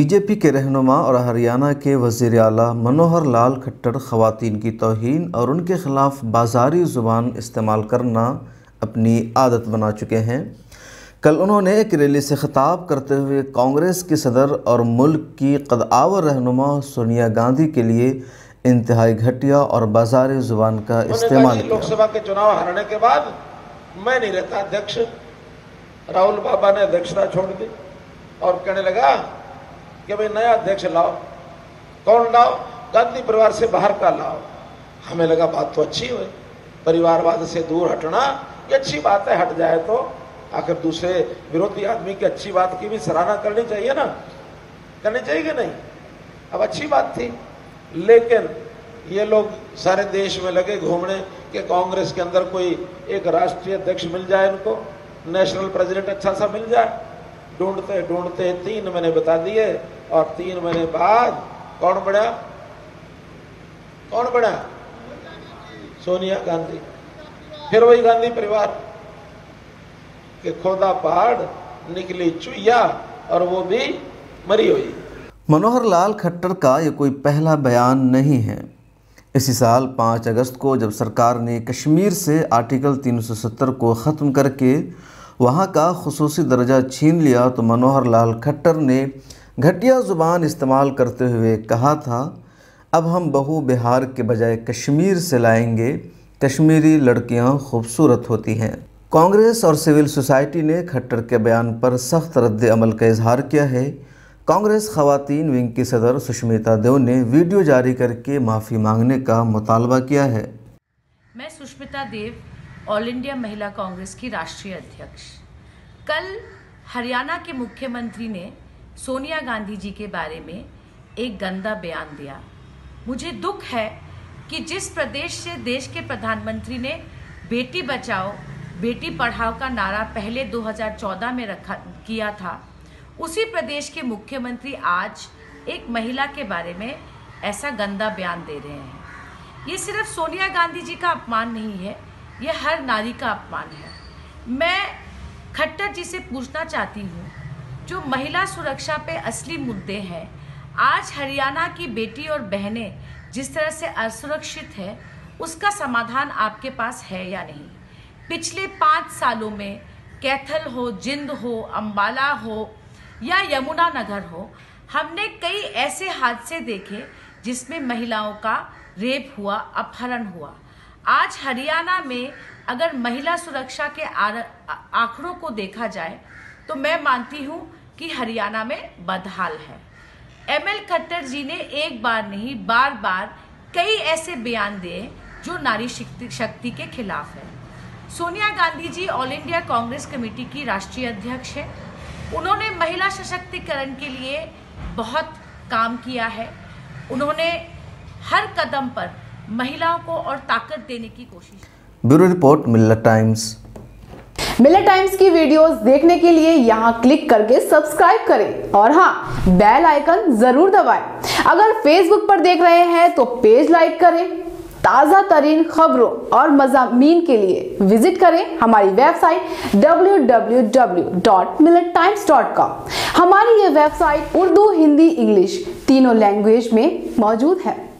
BJP के रहनुमा और हरियाणा के वज़ीर आला मनोहर लाल खट्टर ख़वातीन की तौहीन और उनके ख़िलाफ़ बाज़ारी ज़ुबान इस्तेमाल करना अपनी आदत बना चुके हैं। कल उन्होंने एक रैली से ख़िताब करते हुए कांग्रेस की सदर और मुल्क की क़द-आवर रहनुमा सोनिया गांधी के लिए इंतहाई घटिया और बाज़ारी ज़ुबान का इस्तेमाल किया। लोकसभा के चुनाव हारने के बाद मैं नहीं रहता अध्यक्ष, राहुल बाबा ने अध्यक्षता छोड़ दी और कहने लगा कि भाई नया अध्यक्ष लाओ। कौन लाओ? गांधी परिवार से बाहर का लाओ। हमें लगा बात तो अच्छी हुई, परिवारवाद से दूर हटना ये अच्छी बात है। हट जाए तो आखिर दूसरे विरोधी आदमी की अच्छी बात की भी सराहना करनी चाहिए ना, करनी चाहिए कि नहीं? अब अच्छी बात थी, लेकिन ये लोग सारे देश में लगे घूमने कि कांग्रेस के अंदर कोई एक राष्ट्रीय अध्यक्ष मिल जाए, इनको नेशनल प्रेसिडेंट अच्छा सा मिल जाए। ढूंढते ढूंढते 3 महीने बता दिए और 3 महीने बाद कौन बना? कौन बना? सोनिया गांधी। फिर वही गांधी परिवार के खोदा पहाड़ निकली चुईया और वो भी मरी हुई। मनोहर लाल खट्टर का ये कोई पहला बयान नहीं है। इसी साल 5 अगस्त को जब सरकार ने कश्मीर से आर्टिकल 370 को ख़त्म करके वहाँ का खुसूसी दर्जा छीन लिया तो मनोहर लाल खट्टर ने घटिया ज़ुबान इस्तेमाल करते हुए कहा था, अब हम बहू बिहार के बजाय कश्मीर से लाएंगे, कश्मीरी लड़कियाँ खूबसूरत होती हैं। कांग्रेस और सिविल सोसाइटी ने खट्टर के बयान पर सख्त रद्द अमल का इजहार किया है। कांग्रेस ख़वातीन विंग की सदर सुष्मिता देव ने वीडियो जारी करके माफ़ी मांगने का मुतालबा किया है। मैं सुष्मिता देव, ऑल इंडिया महिला कांग्रेस की राष्ट्रीय अध्यक्ष। कल हरियाणा के मुख्यमंत्री ने सोनिया गांधी जी के बारे में एक गंदा बयान दिया। मुझे दुख है कि जिस प्रदेश से देश के प्रधानमंत्री ने बेटी बचाओ बेटी पढ़ाओ का नारा पहले 2014 में किया था, उसी प्रदेश के मुख्यमंत्री आज एक महिला के बारे में ऐसा गंदा बयान दे रहे हैं। ये सिर्फ सोनिया गांधी जी का अपमान नहीं है, ये हर नारी का अपमान है। मैं खट्टर जी से पूछना चाहती हूँ, जो महिला सुरक्षा पे असली मुद्दे हैं, आज हरियाणा की बेटी और बहनें जिस तरह से असुरक्षित है, उसका समाधान आपके पास है या नहीं? पिछले 5 सालों में कैथल हो, जिंद हो, अंबाला हो या यमुनानगर हो, हमने कई ऐसे हादसे देखे जिसमें महिलाओं का रेप हुआ, अपहरण हुआ। आज हरियाणा में अगर महिला सुरक्षा के आंकड़ों को देखा जाए तो मैं मानती हूँ कि हरियाणा में बदहाल है। ML खट्टर जी ने एक बार नहीं बार बार कई ऐसे बयान दिए जो नारी शक्ति के खिलाफ है। Sonia Gandhi ji all India Congress committee की राष्ट्रीय अध्यक्ष है। उन्होंने महिला सशक्तिकरण के लिए बहुत काम किया है। उन्होंने हर कदम पर महिलाओं को और ताकत देने की कोशिश। ब्यूरो रिपोर्ट, मिल्लत टाइम्स। मिल्लत टाइम्स की वीडियोस देखने के लिए यहाँ क्लिक करके सब्सक्राइब करें और हाँ, बेल आइकन जरूर दबाएं। अगर फेसबुक पर देख रहे हैं तो पेज लाइक करें। ताज़ा तरीन खबरों और मज़ामीन के लिए विजिट करें हमारी वेबसाइट www.millettimes.com। हमारी ये वेबसाइट उर्दू, हिंदी, इंग्लिश तीनों लैंग्वेज में मौजूद है।